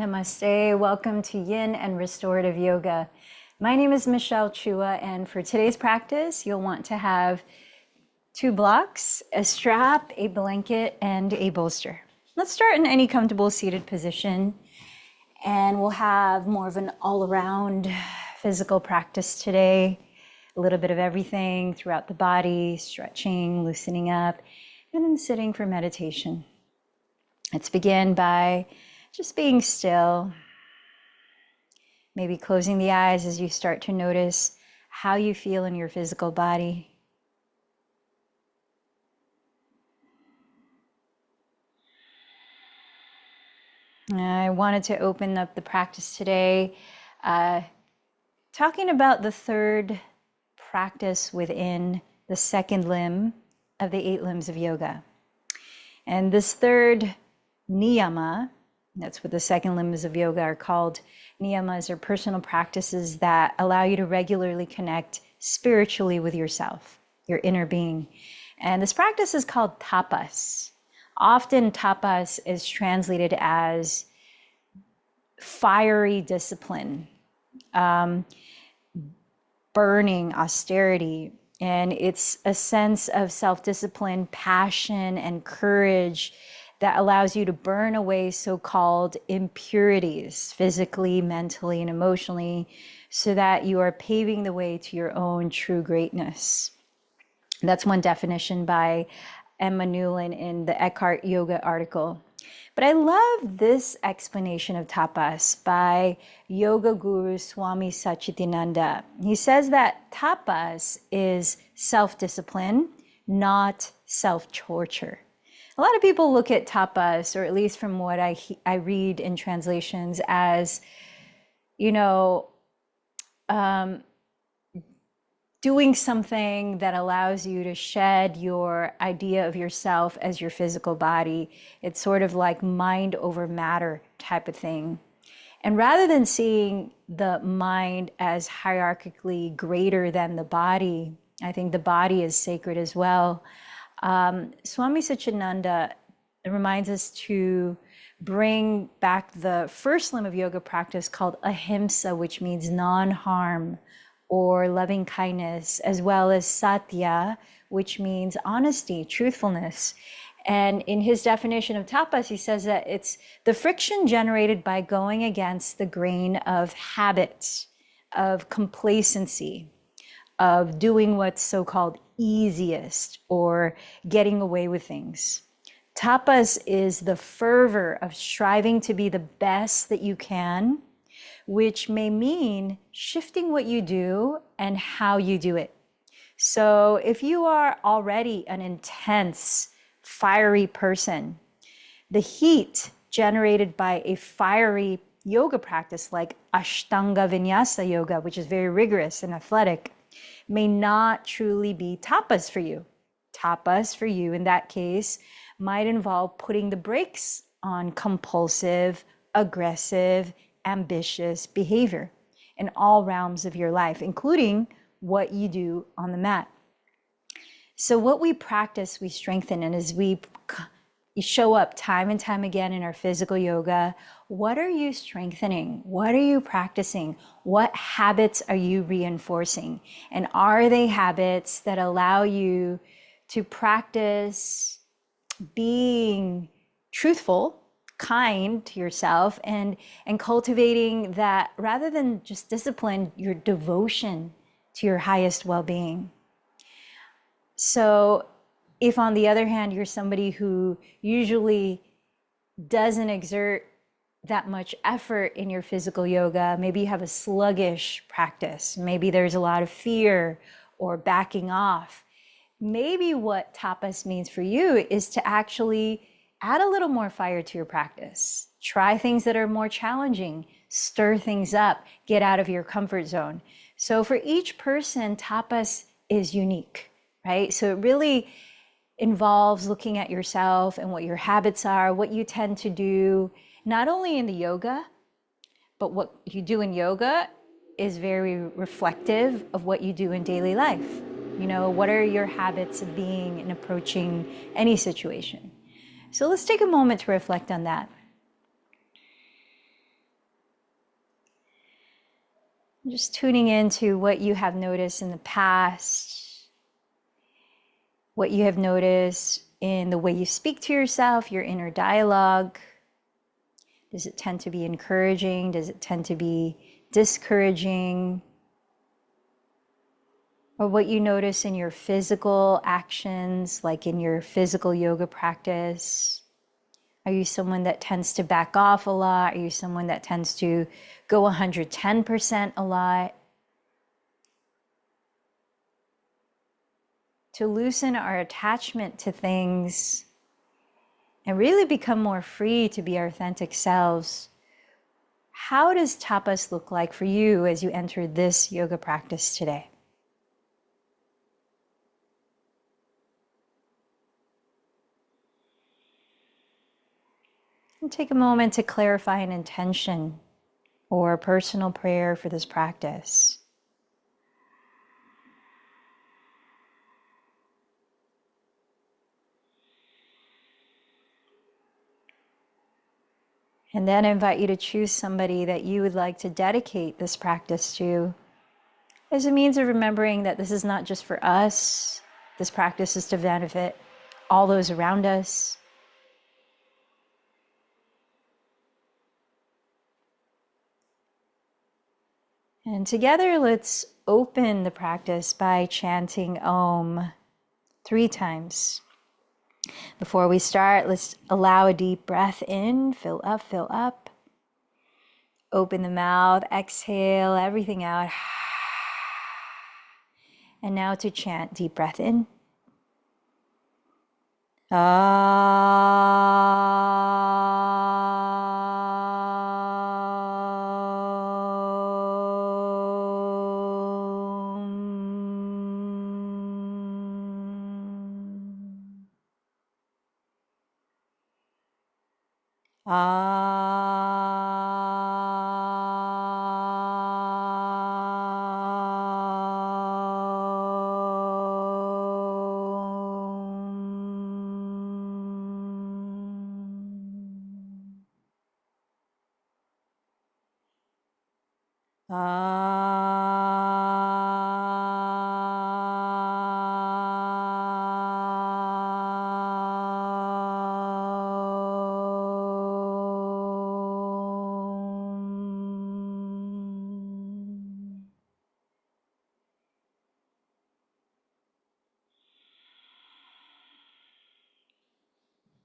Namaste, welcome to Yin and Restorative Yoga. My name is Michelle Chua, and for today's practice, you'll want to have 2 blocks, a strap, a blanket, and a bolster. Let's start in any comfortable seated position, and we'll have more of an all-around physical practice today. A little bit of everything throughout the body, stretching, loosening up, and then sitting for meditation. Let's begin by just being still, maybe closing the eyes as you start to notice how you feel in your physical body. I wanted to open up the practice today talking about the third practice within the second limb of the 8 limbs of yoga. And this third niyama, that's what the second limbs of yoga are called. Niyamas are personal practices that allow you to regularly connect spiritually with yourself, your inner being. And this practice is called tapas. Often tapas is translated as fiery discipline, burning austerity. And it's a sense of self-discipline, passion, and courage that allows you to burn away so-called impurities, physically, mentally, and emotionally, so that you are paving the way to your own true greatness. That's one definition by Emma Newland in the Eckhart Yoga article. But I love this explanation of tapas by yoga guru Swami Satchidananda. He says that tapas is self-discipline, not self-torture. A lot of people look at tapas, or at least from what I read in translations, as, doing something that allows you to shed your idea of yourself as your physical body. It's sort of like mind over matter type of thing. And rather than seeing the mind as hierarchically greater than the body, I think the body is sacred as well. Swami Satchidananda reminds us to bring back the first limb of yoga practice called ahimsa, which means non-harm or loving kindness, as well as satya, which means honesty, truthfulness. And in his definition of tapas, he says that it's the friction generated by going against the grain of habits, of complacency, of doing what's so-called easiest or getting away with things. Tapas is the fervor of striving to be the best that you can, which may mean shifting what you do and how you do it. So if you are already an intense, fiery person, the heat generated by a fiery yoga practice like Ashtanga Vinyasa Yoga, which is very rigorous and athletic, may not truly be tapas for you. Tapas for you in that case might involve putting the brakes on compulsive, aggressive, ambitious behavior in all realms of your life, including what you do on the mat. So what we practice, we strengthen, and as we show up time and time again in our physical yoga, what are you strengthening? What are you practicing? What habits are you reinforcing? And are they habits that allow you to practice being truthful, kind to yourself, and cultivating that, rather than just discipline, your devotion to your highest well-being? So if on the other hand, you're somebody who usually doesn't exert that much effort in your physical yoga, maybe you have a sluggish practice, maybe there's a lot of fear or backing off, maybe what tapas means for you is to actually add a little more fire to your practice. Try things that are more challenging, stir things up, get out of your comfort zone. So for each person, tapas is unique, right? So it really involves looking at yourself and what your habits are, what you tend to do, not only in the yoga, but what you do in yoga is very reflective of what you do in daily life. What are your habits of being and approaching any situation? So let's take a moment to reflect on that. Just tuning into what you have noticed in the past, what you have noticed in the way you speak to yourself, your inner dialogue. Does it tend to be encouraging? Does it tend to be discouraging? Or what you notice in your physical actions, like in your physical yoga practice. Are you someone that tends to back off a lot? Are you someone that tends to go 110% a lot? To loosen our attachment to things and really become more free to be our authentic selves. How does tapas look like for you as you enter this yoga practice today? And take a moment to clarify an intention or a personal prayer for this practice. And then I invite you to choose somebody that you would like to dedicate this practice to as a means of remembering that this is not just for us. This practice is to benefit all those around us. And together, let's open the practice by chanting Om 3 times. Before we start, let's allow a deep breath in, fill up, fill up. Open the mouth, exhale everything out. And now to chant, deep breath in.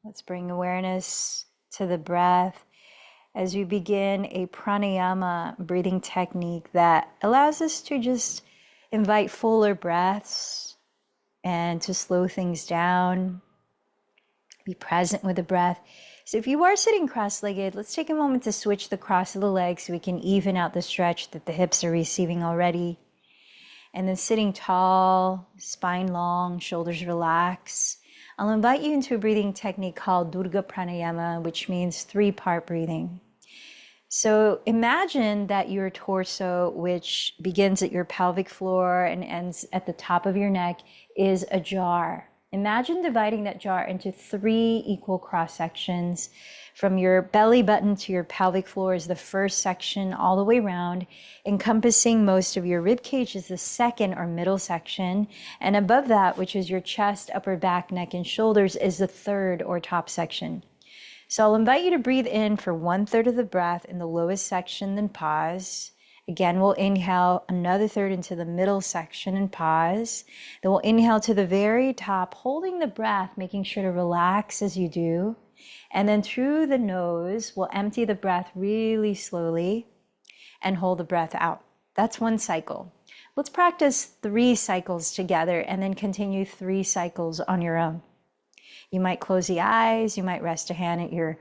Let's bring awareness to the breath as we begin a pranayama breathing technique that allows us to just invite fuller breaths and to slow things down, be present with the breath. So if you are sitting cross-legged, let's take a moment to switch the cross of the legs so we can even out the stretch that the hips are receiving already. And then sitting tall, spine long, shoulders relax. I'll invite you into a breathing technique called Durga Pranayama, which means 3-part breathing. So imagine that your torso, which begins at your pelvic floor and ends at the top of your neck, is a jar. Imagine dividing that jar into 3 equal cross sections. From your belly button to your pelvic floor is the first section all the way around. Encompassing most of your rib cage is the second or middle section. And above that, which is your chest, upper back, neck, and shoulders, is the third or top section. So I'll invite you to breathe in for 1/3 of the breath in the lowest section, then pause. Again, we'll inhale another third into the middle section and pause. Then we'll inhale to the very top, holding the breath, making sure to relax as you do. And then through the nose, we'll empty the breath really slowly and hold the breath out. That's 1 cycle. Let's practice 3 cycles together and then continue 3 cycles on your own. You might close the eyes, you might rest a hand at your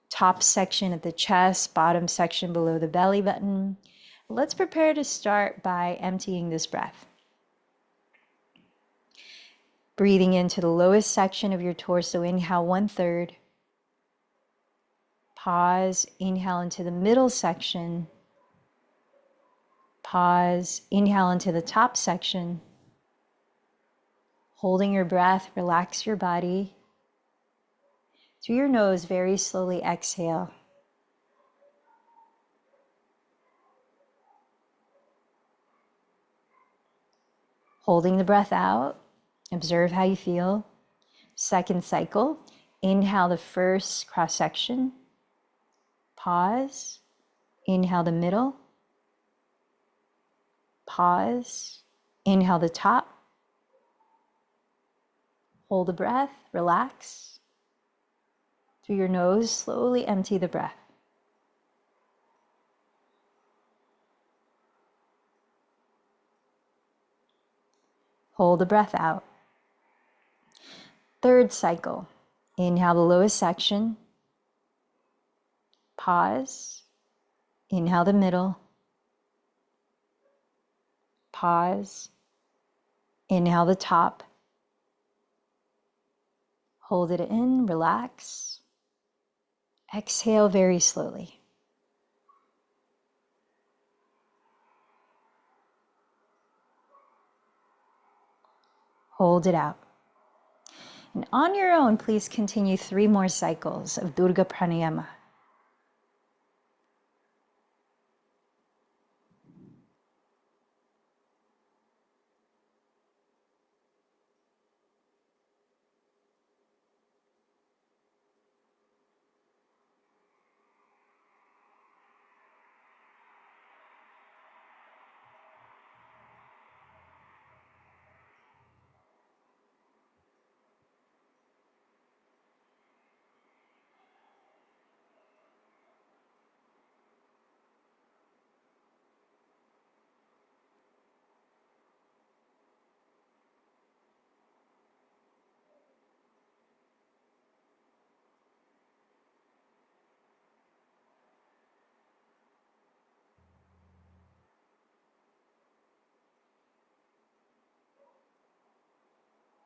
top section at the chest, bottom section below the belly button. Let's prepare to start by emptying this breath. Breathing into the lowest section of your torso, inhale 1/3. Pause, inhale into the middle section. Pause, inhale into the top section. Holding your breath, relax your body. Through your nose, very slowly exhale. Holding the breath out, observe how you feel. Second cycle, inhale the first cross section, pause, inhale the middle, pause, inhale the top, hold the breath, relax. Through your nose, slowly empty the breath. Hold the breath out. Third cycle, inhale the lowest section, pause, inhale the middle, pause, inhale the top, hold it in, relax, exhale very slowly. Hold it out. And on your own, please continue 3 more cycles of Durga Pranayama.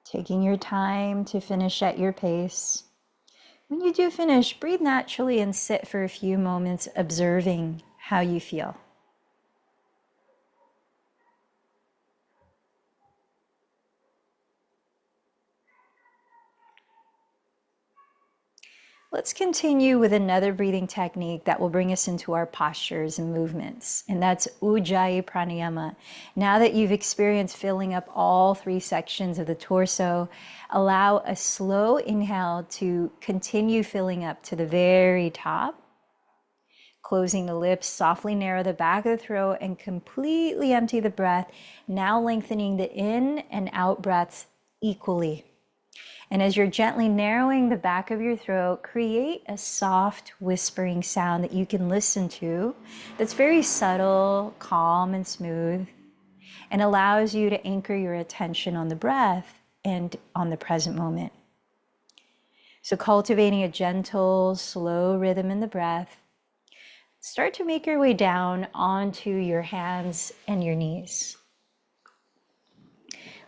Taking your time to finish at your pace. When you do finish, breathe naturally and sit for a few moments observing how you feel. Let's continue with another breathing technique that will bring us into our postures and movements, and that's Ujjayi Pranayama. Now that you've experienced filling up all 3 sections of the torso, allow a slow inhale to continue filling up to the very top. Closing the lips, softly narrow the back of the throat and completely empty the breath, now lengthening the in and out breaths equally. And as you're gently narrowing the back of your throat, create a soft whispering sound that you can listen to that's very subtle, calm, and smooth, and allows you to anchor your attention on the breath and on the present moment. So cultivating a gentle, slow rhythm in the breath, start to make your way down onto your hands and your knees.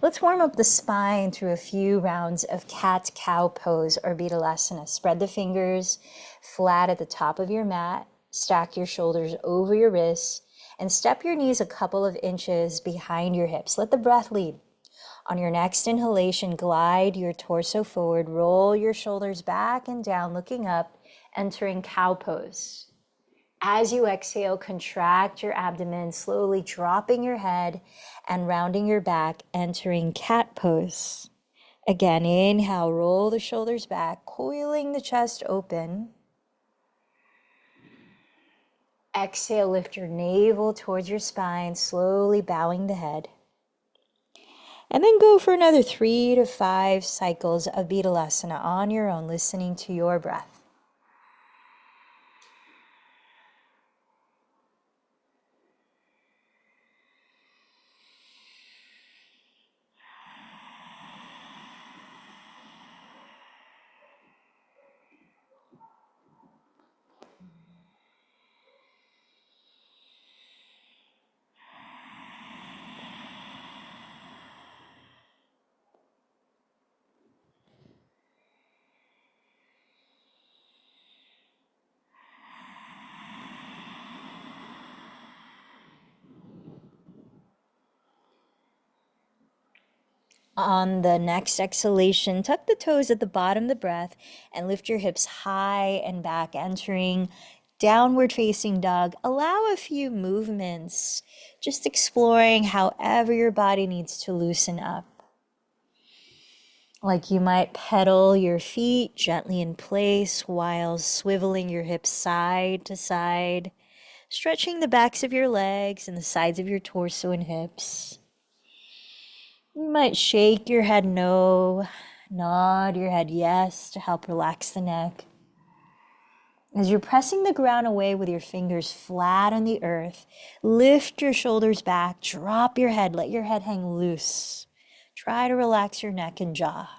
Let's warm up the spine through a few rounds of cat-cow pose or Vidalasana. Spread the fingers flat at the top of your mat, stack your shoulders over your wrists, and step your knees a couple of inches behind your hips. Let the breath lead. On your next inhalation, glide your torso forward, roll your shoulders back and down, looking up, entering cow pose. As you exhale, contract your abdomen, slowly dropping your head and rounding your back, entering cat pose. Again, inhale, roll the shoulders back, coiling the chest open. Exhale, lift your navel towards your spine, slowly bowing the head. And then go for another 3 to 5 cycles of Vidalasana on your own, listening to your breath. On the next exhalation, tuck the toes at the bottom of the breath and lift your hips high and back, entering Downward facing dog, allow a few movements, just exploring however your body needs to loosen up. Like you might pedal your feet gently in place while swiveling your hips side to side, stretching the backs of your legs and the sides of your torso and hips. You might shake your head no, nod your head yes to help relax the neck. As you're pressing the ground away with your fingers flat on the earth, lift your shoulders back, drop your head, let your head hang loose. Try to relax your neck and jaw.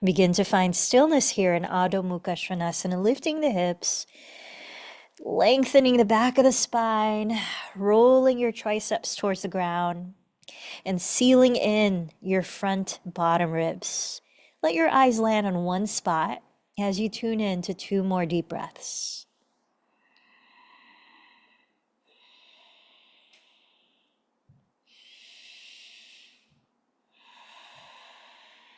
Begin to find stillness here in Adho Mukha Svanasana, lifting the hips, lengthening the back of the spine, rolling your triceps towards the ground, and sealing in your front bottom ribs. Let your eyes land on one spot as you tune in to 2 more deep breaths.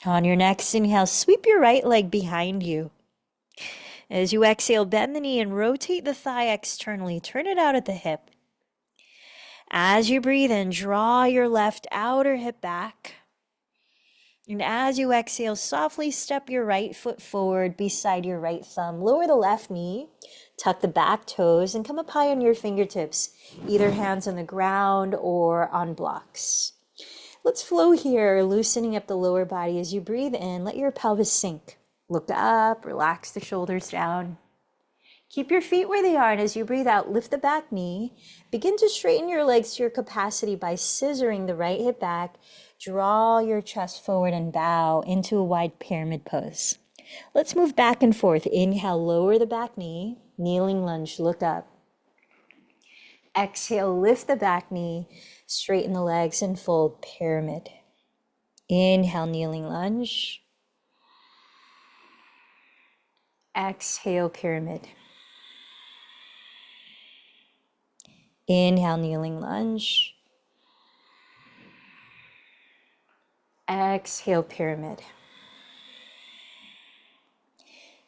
On your next inhale, sweep your right leg behind you. As you exhale, bend the knee and rotate the thigh externally. Turn it out at the hip. As you breathe in, draw your left outer hip back. And as you exhale, softly step your right foot forward beside your right thumb. Lower the left knee, tuck the back toes, and come up high on your fingertips, either hands on the ground or on blocks. Let's flow here, loosening up the lower body. As you breathe in, let your pelvis sink. Look up, relax the shoulders down. Keep your feet where they are, and as you breathe out, lift the back knee. Begin to straighten your legs to your capacity by scissoring the right hip back. Draw your chest forward and bow into a wide pyramid pose. Let's move back and forth. Inhale, lower the back knee. Kneeling lunge, look up. Exhale, lift the back knee. Straighten the legs and fold pyramid. Inhale, kneeling lunge. Exhale, pyramid. Inhale, kneeling lunge. Exhale, pyramid.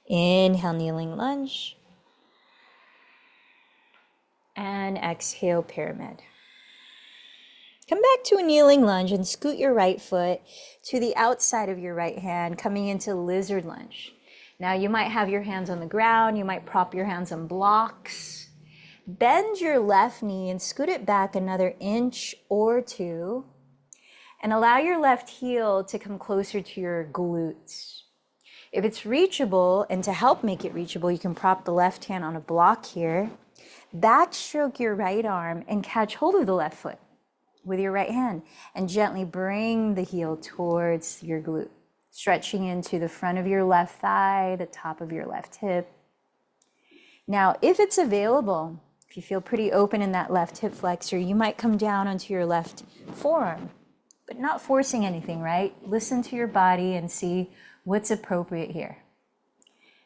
Inhale, kneeling lunge. And exhale, pyramid. Come back to a kneeling lunge and scoot your right foot to the outside of your right hand, coming into lizard lunge. Now you might have your hands on the ground, you might prop your hands on blocks. Bend your left knee and scoot it back another inch or 2. And allow your left heel to come closer to your glutes. If it's reachable, and to help make it reachable, you can prop the left hand on a block here. Backstroke your right arm and catch hold of the left foot with your right hand and gently bring the heel towards your glute, stretching into the front of your left thigh, the top of your left hip. Now, if it's available, if you feel pretty open in that left hip flexor, you might come down onto your left forearm, but not forcing anything, right? Listen to your body and see what's appropriate here.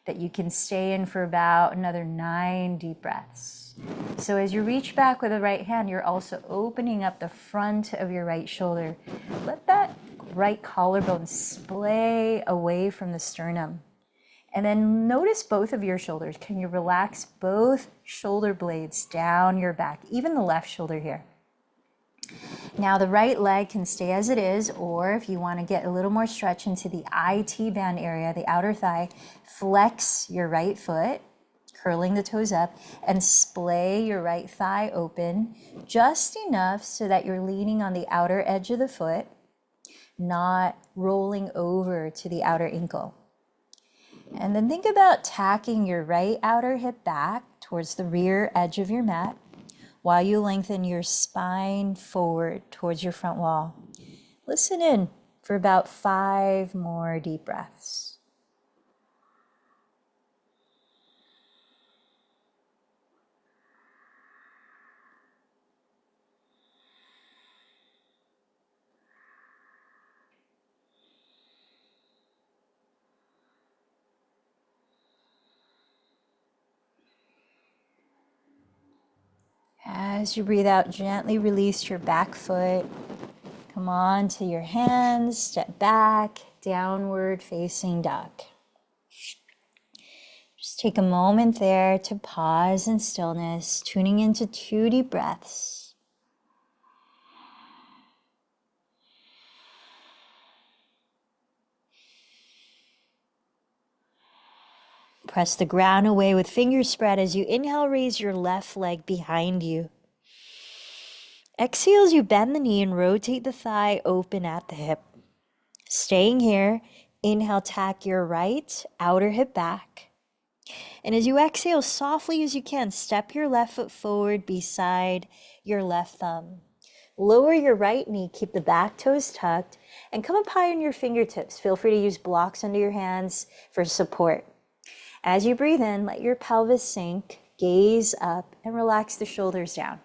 That you can stay in for about another 9 deep breaths. So as you reach back with the right hand, you're also opening up the front of your right shoulder. Let that right collarbone splay away from the sternum. And then notice both of your shoulders. Can you relax both shoulder blades down your back, even the left shoulder here? Now the right leg can stay as it is, or if you want to get a little more stretch into the IT band area, the outer thigh, flex your right foot, curling the toes up, and splay your right thigh open just enough so that you're leaning on the outer edge of the foot, not rolling over to the outer ankle. And then think about tacking your right outer hip back towards the rear edge of your mat while you lengthen your spine forward towards your front wall. Listen in for about 5 more deep breaths. As you breathe out, gently release your back foot. Come on to your hands, step back, downward facing dog. Just take a moment there to pause in stillness, tuning into 2 deep breaths. Press the ground away with fingers spread as you inhale, raise your left leg behind you. Exhale as you bend the knee and rotate the thigh open at the hip. Staying here, inhale, tack your right outer hip back. And as you exhale, softly as you can, step your left foot forward beside your left thumb. Lower your right knee, keep the back toes tucked, and come up high on your fingertips. Feel free to use blocks under your hands for support. As you breathe in, let your pelvis sink, gaze up, and relax the shoulders down.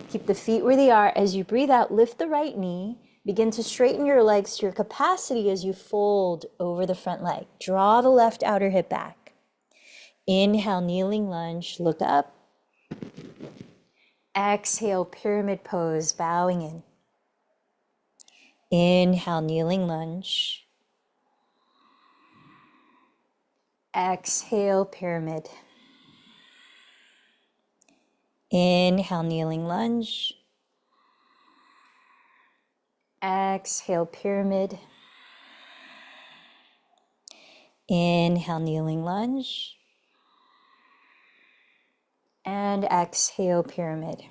Keep the feet where they are. As you breathe out, lift the right knee. Begin to straighten your legs to your capacity as you fold over the front leg. Draw the left outer hip back. Inhale, kneeling lunge, look up. Exhale, pyramid pose, bowing in. Inhale, kneeling lunge. Exhale, pyramid. Inhale, kneeling lunge. Exhale, pyramid. Inhale, kneeling lunge. And exhale, pyramid.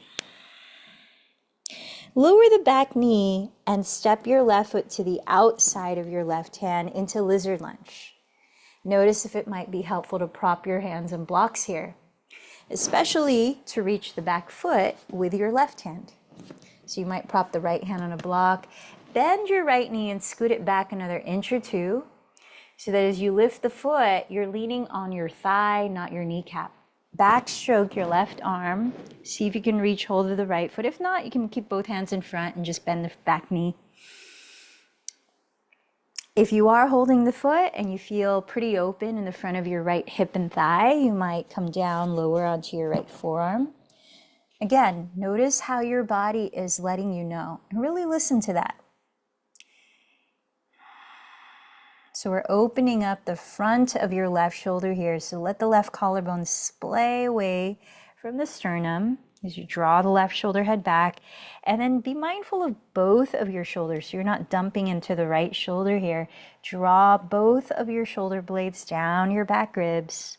Lower the back knee and step your left foot to the outside of your left hand into lizard lunge. Notice if it might be helpful to prop your hands in blocks here, especially to reach the back foot with your left hand. So you might prop the right hand on a block, bend your right knee and scoot it back another inch or two, so that as you lift the foot, you're leaning on your thigh, not your kneecap. Backstroke your left arm. See if you can reach hold of the right foot. If not, you can keep both hands in front and just bend the back knee. If you are holding the foot and you feel pretty open in the front of your right hip and thigh, you might come down lower onto your right forearm. Again, notice how your body is letting you know, and really listen to that. So we're opening up the front of your left shoulder here. So let the left collarbone splay away from the sternum as you draw the left shoulder head back. And then be mindful of both of your shoulders. So you're not dumping into the right shoulder here. Draw both of your shoulder blades down your back ribs.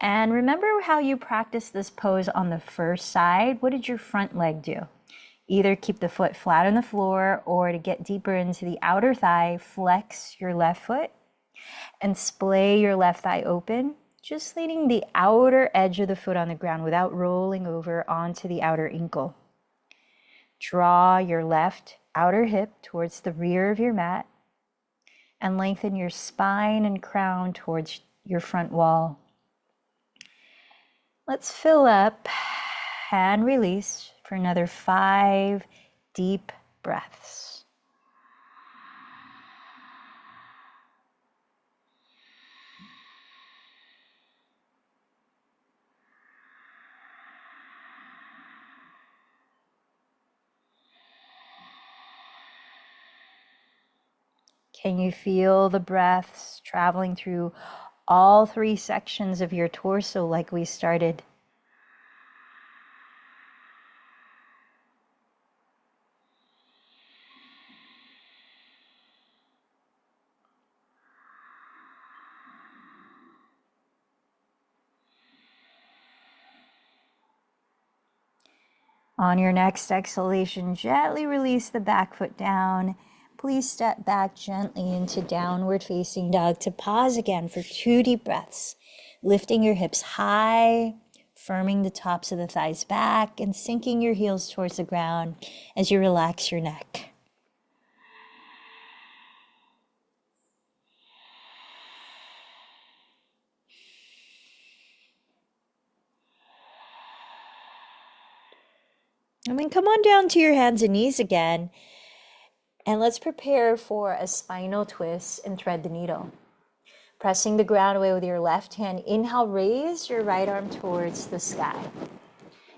And remember how you practiced this pose on the first side. What did your front leg do? Either keep the foot flat on the floor, or to get deeper into the outer thigh, flex your left foot and splay your left thigh open, just leaning the outer edge of the foot on the ground without rolling over onto the outer ankle. Draw your left outer hip towards the rear of your mat and lengthen your spine and crown towards your front wall. Let's fill up and release for another 5 deep breaths. Can you feel the breaths traveling through all 3 sections of your torso like we started? On your next exhalation, gently release the back foot down. Please step back gently into downward facing dog to pause again for 2 deep breaths. Lifting your hips high, firming the tops of the thighs back, and sinking your heels towards the ground as you relax your neck. And then come on down to your hands and knees again. And let's prepare for a spinal twist and thread the needle. Pressing the ground away with your left hand. Inhale, raise your right arm towards the sky.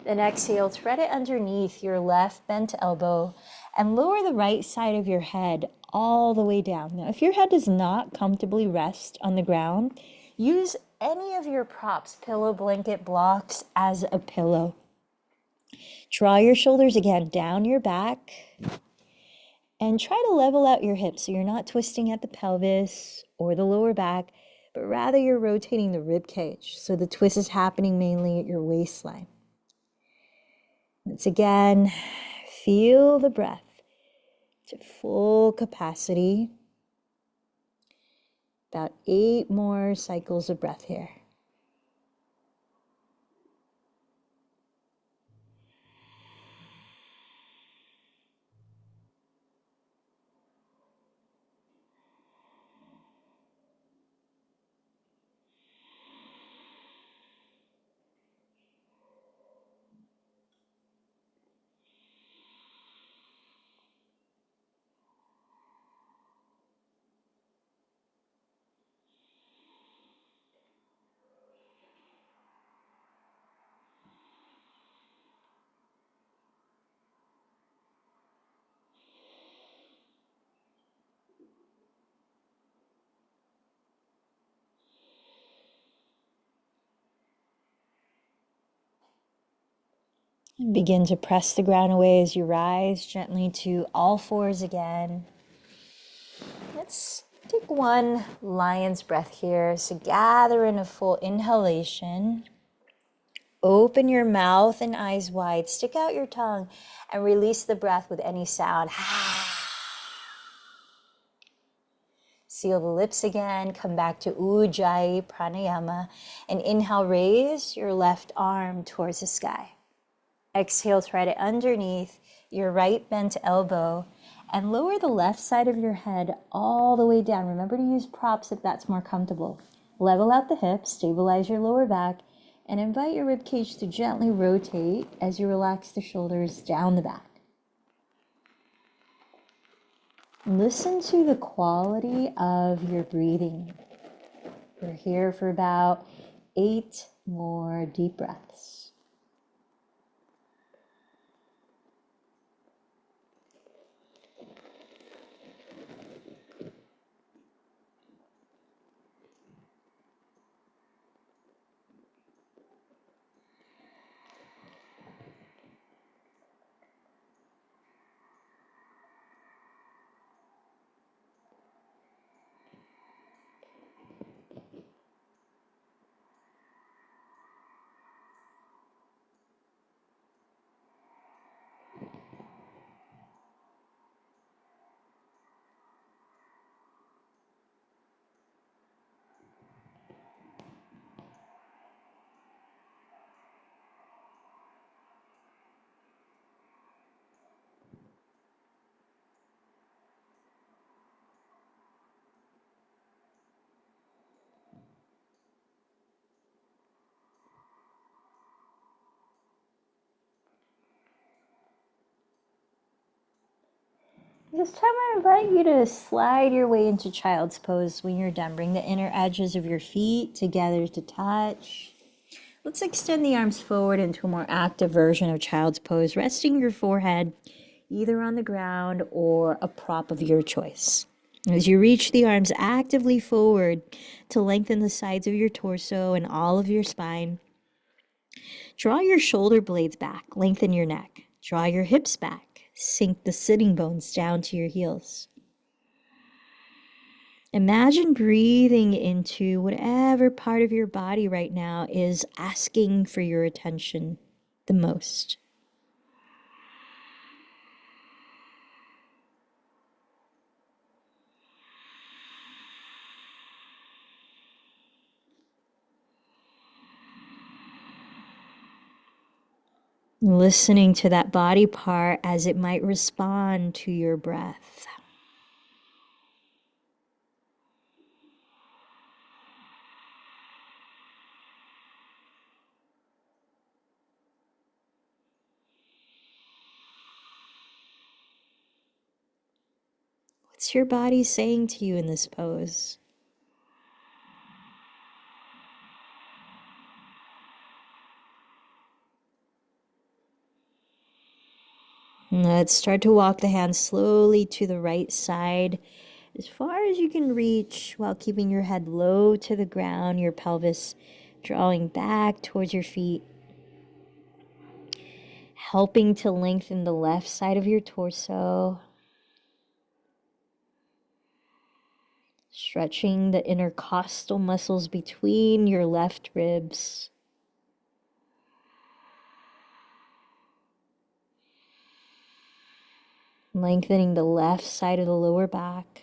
Then exhale, thread it underneath your left bent elbow and lower the right side of your head all the way down. Now, if your head does not comfortably rest on the ground, use any of your props, pillow, blanket, blocks as a pillow. Draw your shoulders again down your back and try to level out your hips so you're not twisting at the pelvis or the lower back, but rather you're rotating the rib cage. So the twist is happening mainly at your waistline. Once again, feel the breath to full capacity. About 8 more cycles of breath here. And begin to press the ground away as you rise gently to all fours again. Let's take one lion's breath here. So gather in a full inhalation. Open your mouth and eyes wide. Stick out your tongue and release the breath with any sound. Seal the lips again. Come back to Ujjayi Pranayama. And inhale, raise your left arm towards the sky. Exhale, thread it underneath your right bent elbow and lower the left side of your head all the way down. Remember to use props if that's more comfortable. Level out the hips, stabilize your lower back, and invite your rib cage to gently rotate as you relax the shoulders down the back. Listen to the quality of your breathing. We're here for about 8 more deep breaths. This time I invite you to slide your way into child's pose when you're done. Bring the inner edges of your feet together to touch. Let's extend the arms forward into a more active version of child's pose, resting your forehead either on the ground or a prop of your choice. As you reach the arms actively forward to lengthen the sides of your torso and all of your spine, draw your shoulder blades back, lengthen your neck. Draw your hips back. Sink the sitting bones down to your heels. Imagine breathing into whatever part of your body right now is asking for your attention the most. Listening to that body part as it might respond to your breath. What's your body saying to you in this pose? Let's start to walk the hands slowly to the right side as far as you can reach while keeping your head low to the ground, your pelvis drawing back towards your feet, helping to lengthen the left side of your torso, stretching the intercostal muscles between your left ribs. Lengthening the left side of the lower back.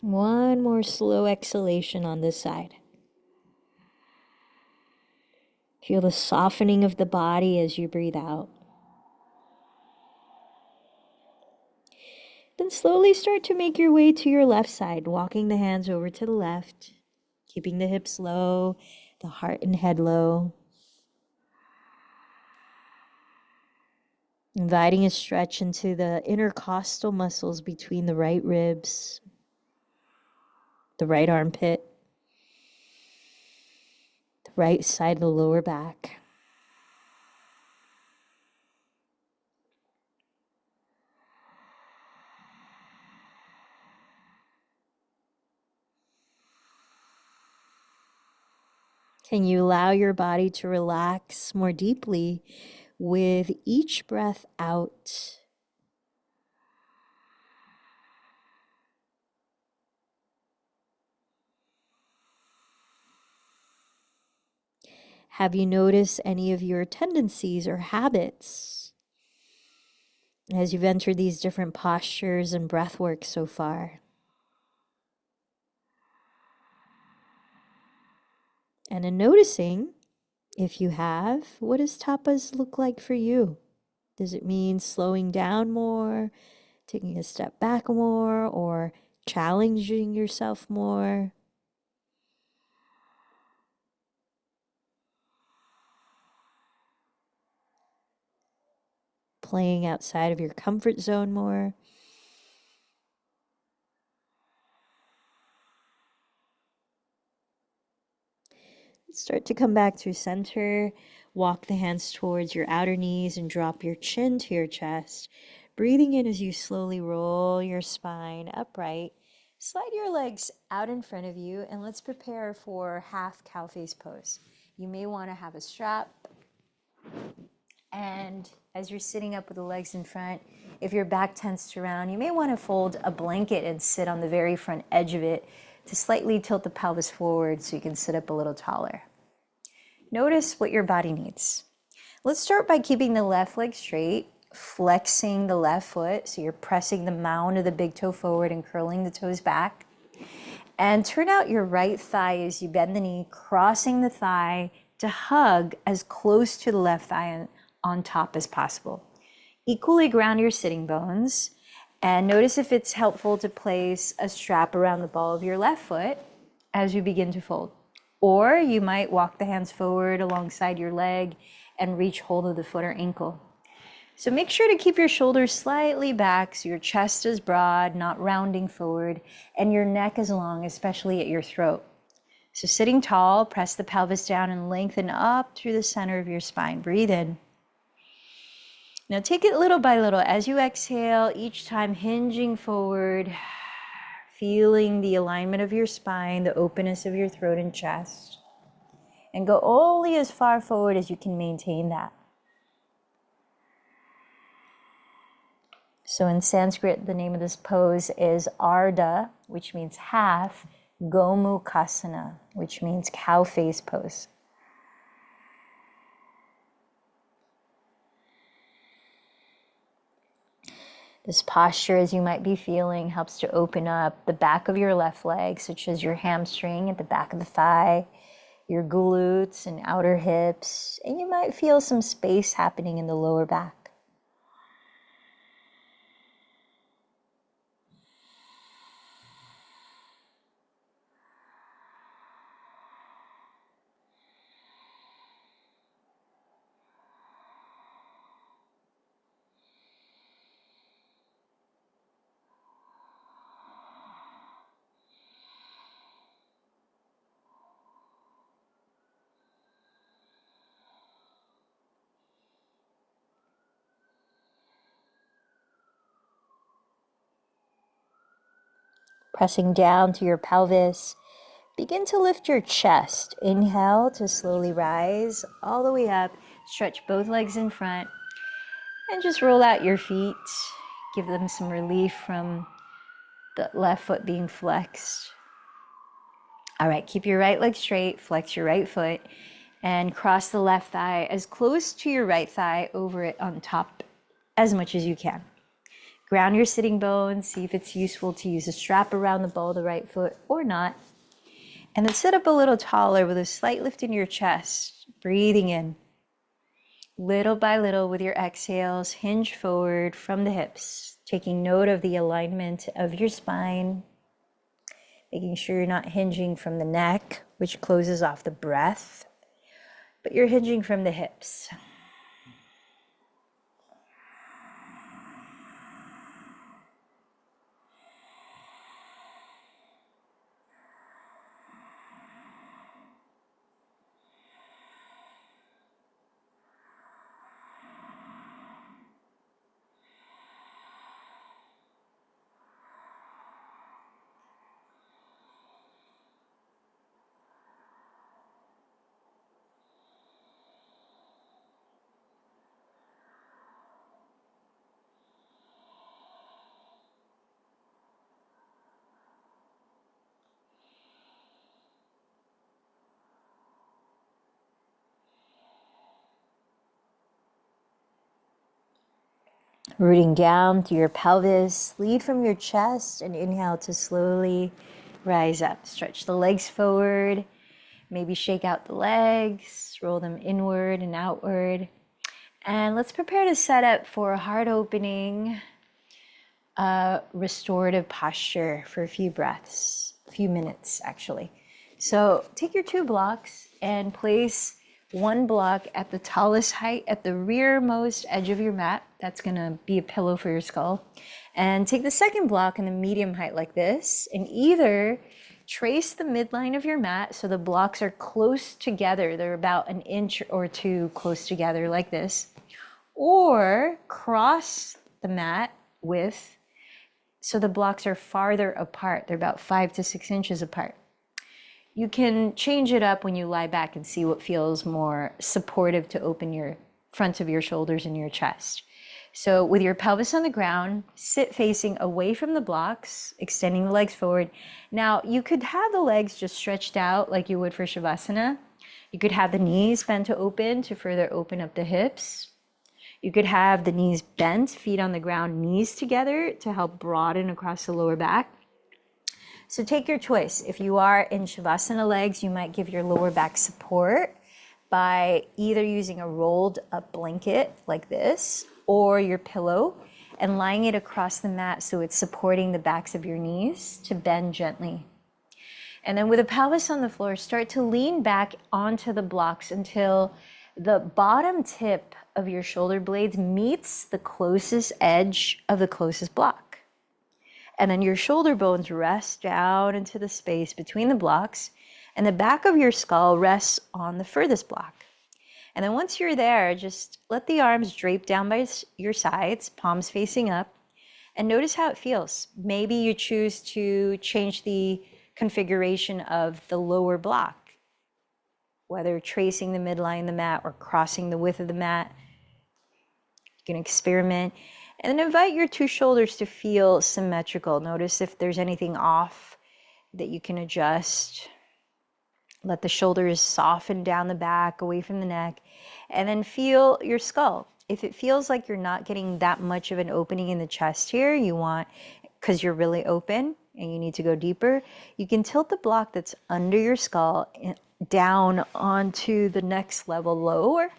One more slow exhalation on this side. Feel the softening of the body as you breathe out. Then slowly start to make your way to your left side, walking the hands over to the left, keeping the hips low, the heart and head low. Inviting a stretch into the intercostal muscles between the right ribs, the right armpit, the right side of the lower back. Can you allow your body to relax more deeply with each breath out? Have you noticed any of your tendencies or habits as you've entered these different postures and breath work so far? And in noticing, if you have, what does tapas look like for you? Does it mean slowing down more, taking a step back more, or challenging yourself more? Playing outside of your comfort zone more? Start to come back to center. Walk the hands towards your outer knees and drop your chin to your chest. Breathing in as you slowly roll your spine upright. Slide your legs out in front of you, and let's prepare for half cow face pose. You may want to have a strap, and as you're sitting up with the legs in front, if your back tends to round, you may want to fold a blanket and sit on the very front edge of it to slightly tilt the pelvis forward so you can sit up a little taller. Notice what your body needs. Let's start by keeping the left leg straight, flexing the left foot, so you're pressing the mound of the big toe forward and curling the toes back. And turn out your right thigh as you bend the knee, crossing the thigh to hug as close to the left thigh on top as possible. Equally ground your sitting bones, and notice if it's helpful to place a strap around the ball of your left foot as you begin to fold. Or you might walk the hands forward alongside your leg and reach hold of the foot or ankle. So make sure to keep your shoulders slightly back so your chest is broad, not rounding forward, and your neck is long, especially at your throat. So sitting tall, press the pelvis down and lengthen up through the center of your spine. Breathe in. Now take it little by little. As you exhale, each time hinging forward, feeling the alignment of your spine, the openness of your throat and chest. And go only as far forward as you can maintain that. So in Sanskrit, the name of this pose is Ardha, which means half, Gomukhasana, which means cow face pose. This posture, as you might be feeling, helps to open up the back of your left leg, such as your hamstring at the back of the thigh, your glutes and outer hips, and you might feel some space happening in the lower back. Pressing down to your pelvis. Begin to lift your chest. Inhale to slowly rise all the way up. Stretch both legs in front. And just roll out your feet. Give them some relief from the left foot being flexed. All right, keep your right leg straight, flex your right foot, and cross the left thigh as close to your right thigh over it on top as much as you can. Ground your sitting bones, see if it's useful to use a strap around the ball of the right foot or not. And then sit up a little taller with a slight lift in your chest, breathing in. Little by little with your exhales, hinge forward from the hips, taking note of the alignment of your spine, making sure you're not hinging from the neck, which closes off the breath, but you're hinging from the hips. Rooting down through your pelvis, lead from your chest and inhale to slowly rise up. Stretch the legs forward, maybe shake out the legs, roll them inward and outward. And let's prepare to set up for a heart opening, restorative posture for a few breaths, a few minutes actually. So take your 2 blocks and place one block at the tallest height at the rearmost edge of your mat. That's gonna be a pillow for your skull. And take the second block in the medium height like this, and either trace the midline of your mat so the blocks are close together. They're about an inch or 2 close together like this, or cross the mat with so the blocks are farther apart. They're about 5 to 6 inches apart. You can change it up when you lie back and see what feels more supportive to open your front of your shoulders and your chest. So with your pelvis on the ground, sit facing away from the blocks, extending the legs forward. Now, you could have the legs just stretched out like you would for Savasana. You could have the knees bent to open to further open up the hips. You could have the knees bent, feet on the ground, knees together to help broaden across the lower back. So take your choice. If you are in Shavasana legs, you might give your lower back support by either using a rolled up blanket like this or your pillow and lying it across the mat so it's supporting the backs of your knees to bend gently. And then with the pelvis on the floor, start to lean back onto the blocks until the bottom tip of your shoulder blades meets the closest edge of the closest block. And then your shoulder bones rest down into the space between the blocks, and the back of your skull rests on the furthest block. And then once you're there, just let the arms drape down by your sides, palms facing up, and notice how it feels. Maybe you choose to change the configuration of the lower block, whether tracing the midline of the mat or crossing the width of the mat. You can experiment. And then invite your 2 shoulders to feel symmetrical. Notice if there's anything off that you can adjust. Let the shoulders soften down the back, away from the neck. And then feel your skull. If it feels like you're not getting that much of an opening in the chest here, because you're really open and you need to go deeper, you can tilt the block that's under your skull down onto the next level lower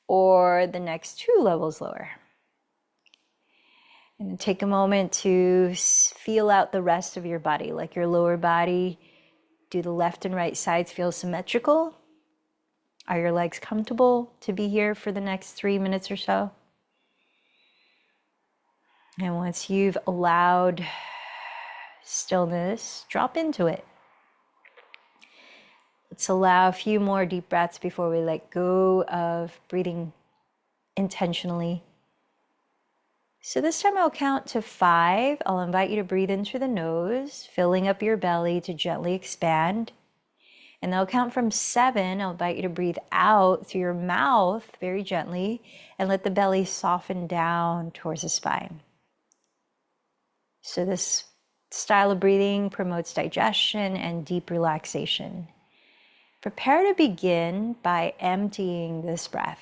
or the next 2 levels lower. And then take a moment to feel out the rest of your body, like your lower body. Do the left and right sides feel symmetrical? Are your legs comfortable to be here for the next 3 minutes or so? And once you've allowed stillness, drop into it. Let's allow a few more deep breaths before we let go of breathing intentionally. So this time I'll count to 5. I'll invite you to breathe in through the nose, filling up your belly to gently expand. And then I'll count from 7. I'll invite you to breathe out through your mouth very gently and let the belly soften down towards the spine. So this style of breathing promotes digestion and deep relaxation. Prepare to begin by emptying this breath.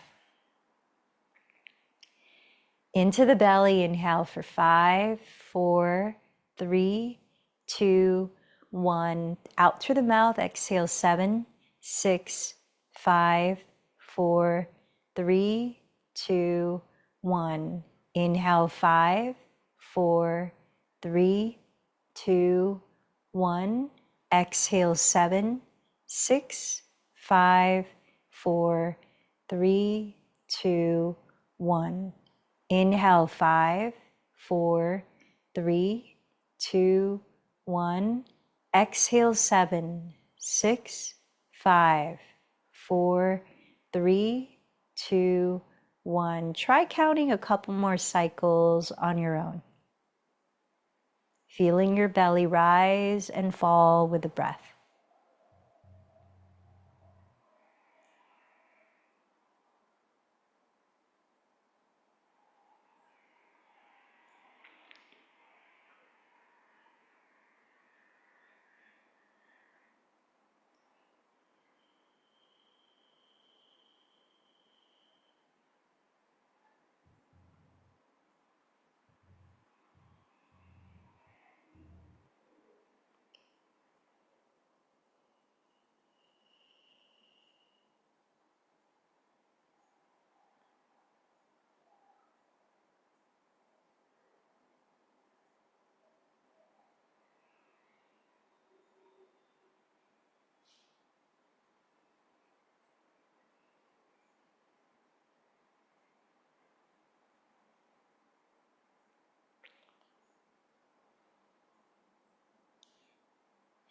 Into the belly, inhale for 5, 4, 3, 2, 1. Out through the mouth, exhale 7, 6, 5, 4, 3, 2, 1. Inhale 5, 4, 3, 2, 1. Exhale 7, 6, 5, 4, 3, 2, 1. Inhale 5, 4, 3, 2, 1. Exhale 7, 6, 5, 4, 3, 2, 1. Try counting a couple more cycles on your own. Feeling your belly rise and fall with the breath.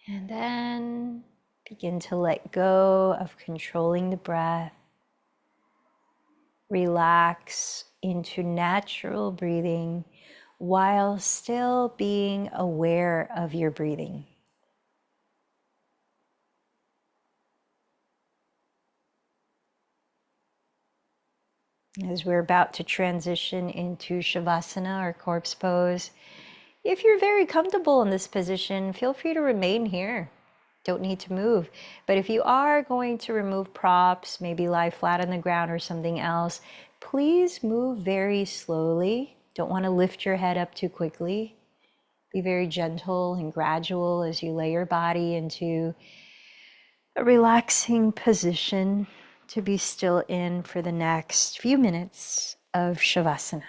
And then begin to let go of controlling the breath. Relax into natural breathing while still being aware of your breathing. As we're about to transition into Savasana or corpse pose, if you're very comfortable in this position, feel free to remain here. Don't need to move. But if you are going to remove props, maybe lie flat on the ground or something else, please move very slowly. Don't want to lift your head up too quickly. Be very gentle and gradual as you lay your body into a relaxing position to be still in for the next few minutes of Shavasana.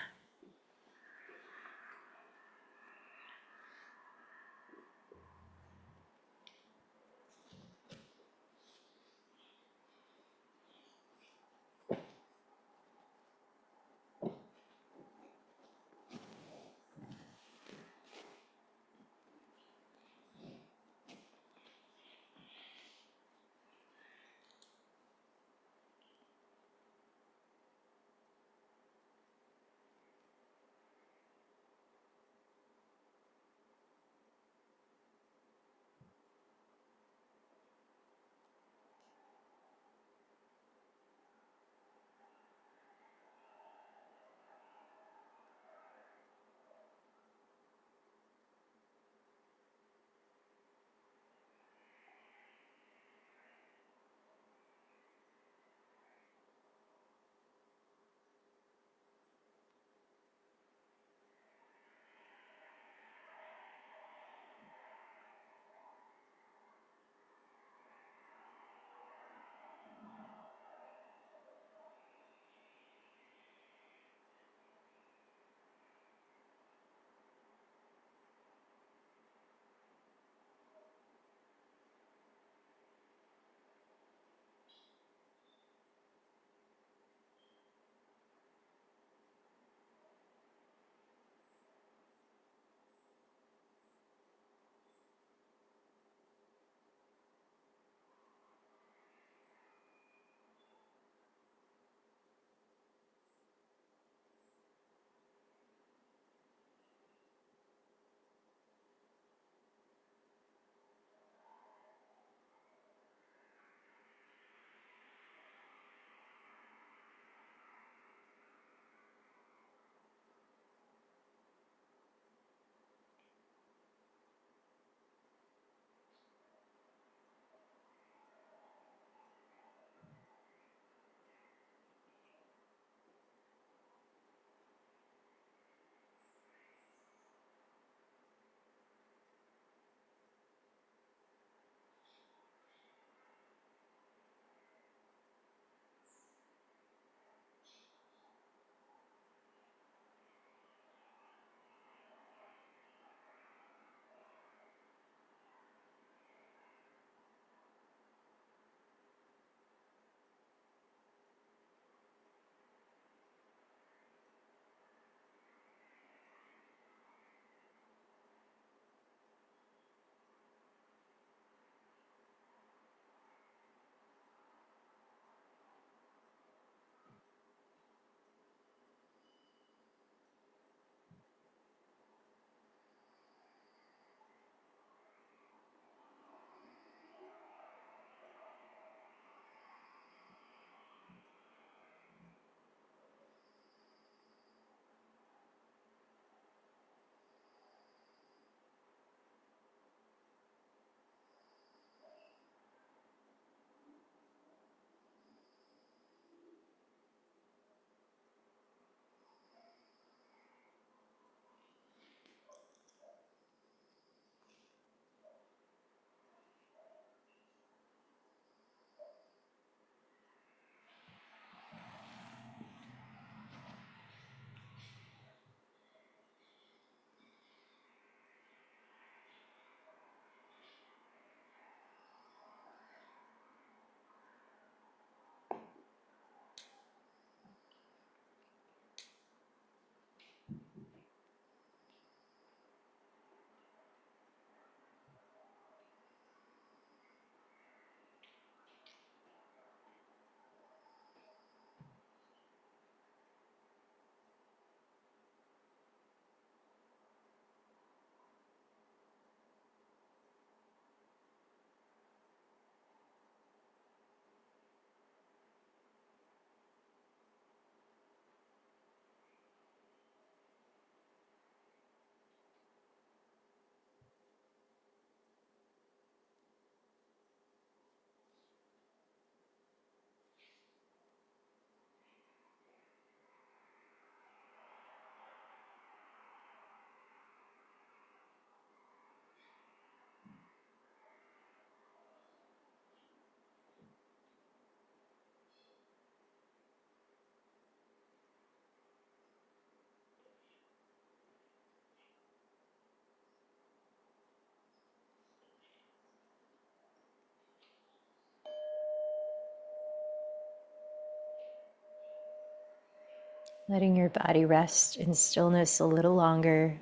Letting your body rest in stillness a little longer.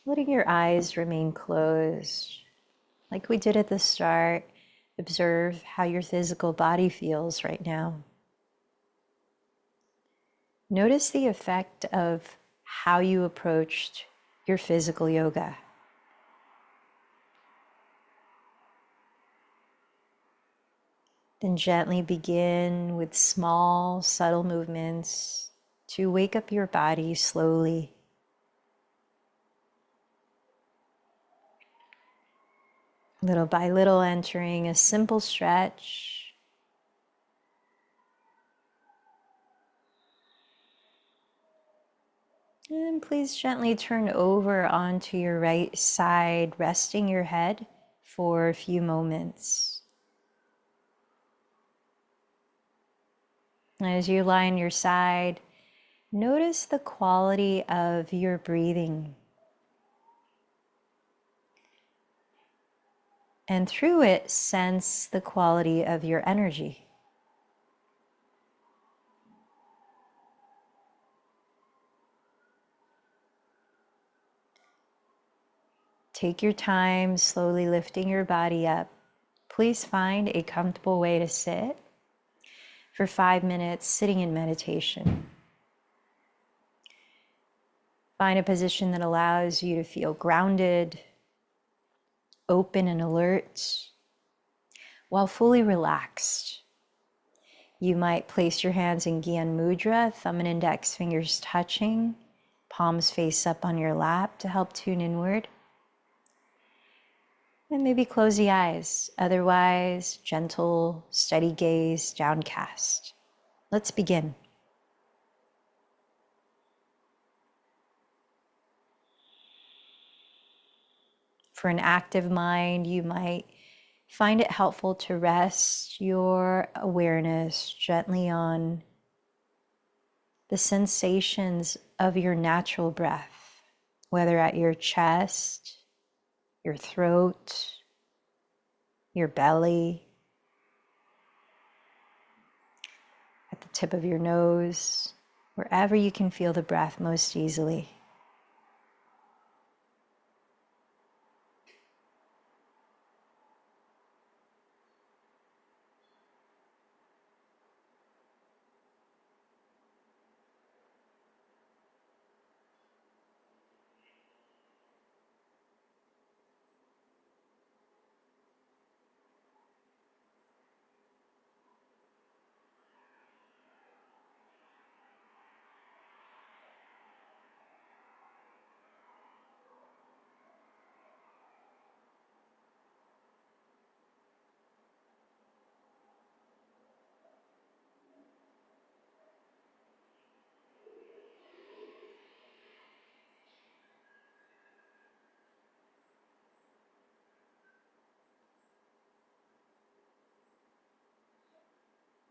Letting your eyes remain closed. Like we did at the start, observe how your physical body feels right now. Notice the effect of how you approached your physical yoga. Then gently begin with small, subtle movements to wake up your body slowly. Little by little, entering a simple stretch. And please gently turn over onto your right side, resting your head for a few moments. As you lie on your side, notice the quality of your breathing. And through it, sense the quality of your energy. Take your time slowly lifting your body up. Please find a comfortable way to sit for 5 minutes, sitting in meditation. Find a position that allows you to feel grounded, open and alert, while fully relaxed. You might place your hands in Gyan Mudra, thumb and index fingers touching, palms face up on your lap to help tune inward. And maybe close the eyes. Otherwise, gentle, steady gaze, downcast. Let's begin. For an active mind, you might find it helpful to rest your awareness gently on the sensations of your natural breath, whether at your chest, your throat, your belly, at the tip of your nose, wherever you can feel the breath most easily.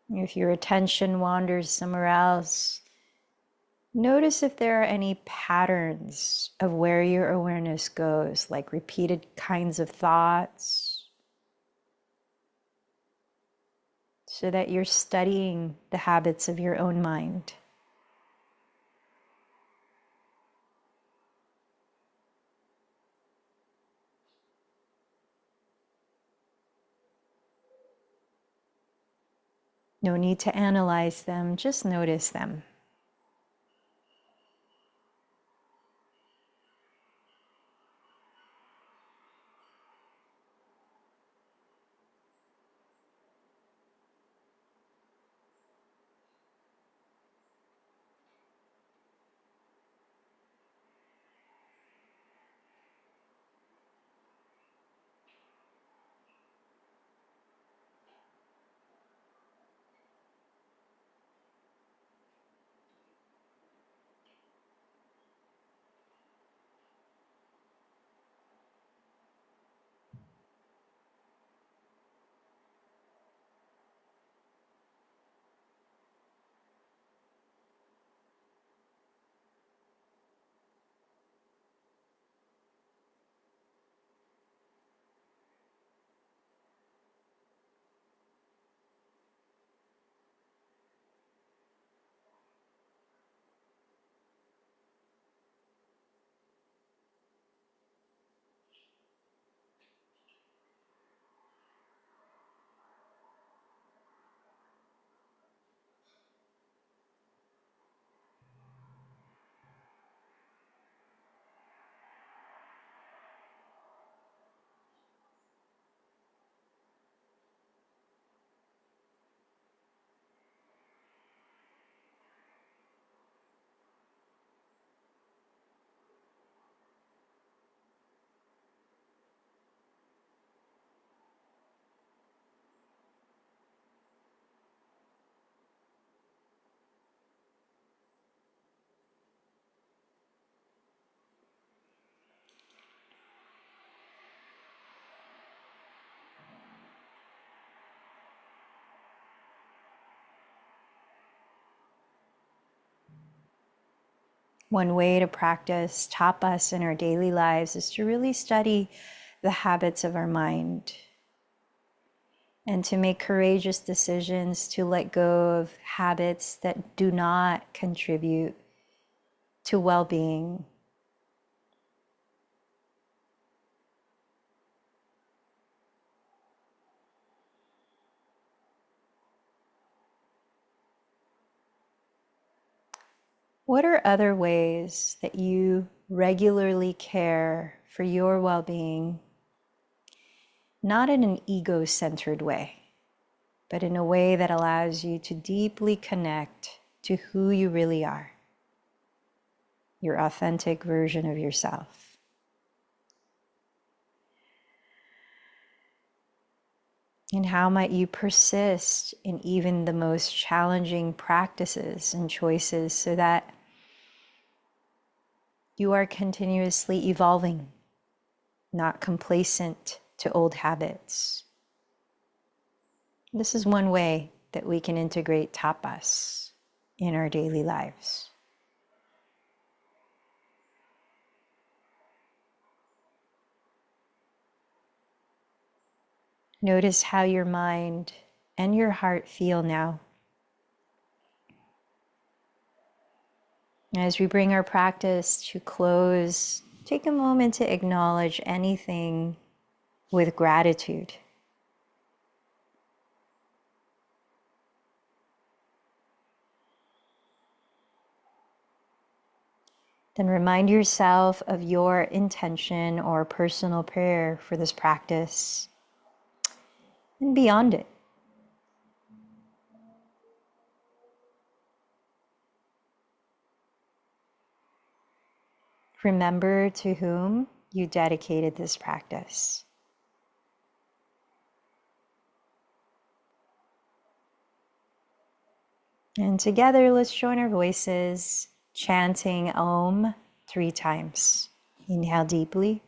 If your attention wanders somewhere else, notice if there are any patterns of where your awareness goes, like repeated kinds of thoughts, so that you're studying the habits of your own mind. No need to analyze them, just notice them. One way to practice tapas in our daily lives is to really study the habits of our mind and to make courageous decisions to let go of habits that do not contribute to well-being. What are other ways that you regularly care for your well-being, not in an ego-centered way, but in a way that allows you to deeply connect to who you really are, your authentic version of yourself? And how might you persist in even the most challenging practices and choices so that you are continuously evolving, not complacent to old habits? This is one way that we can integrate tapas in our daily lives. Notice how your mind and your heart feel now. As we bring our practice to close, take a moment to acknowledge anything with gratitude. Then remind yourself of your intention or personal prayer for this practice and beyond it. Remember to whom you dedicated this practice. And together, let's join our voices, chanting Om 3 times. Inhale deeply.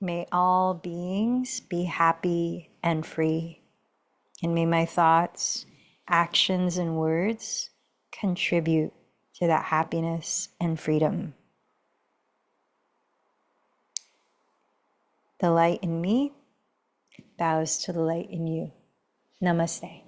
May all beings be happy and free. And may my thoughts, actions, and words contribute to that happiness and freedom. The light in me bows to the light in you. Namaste.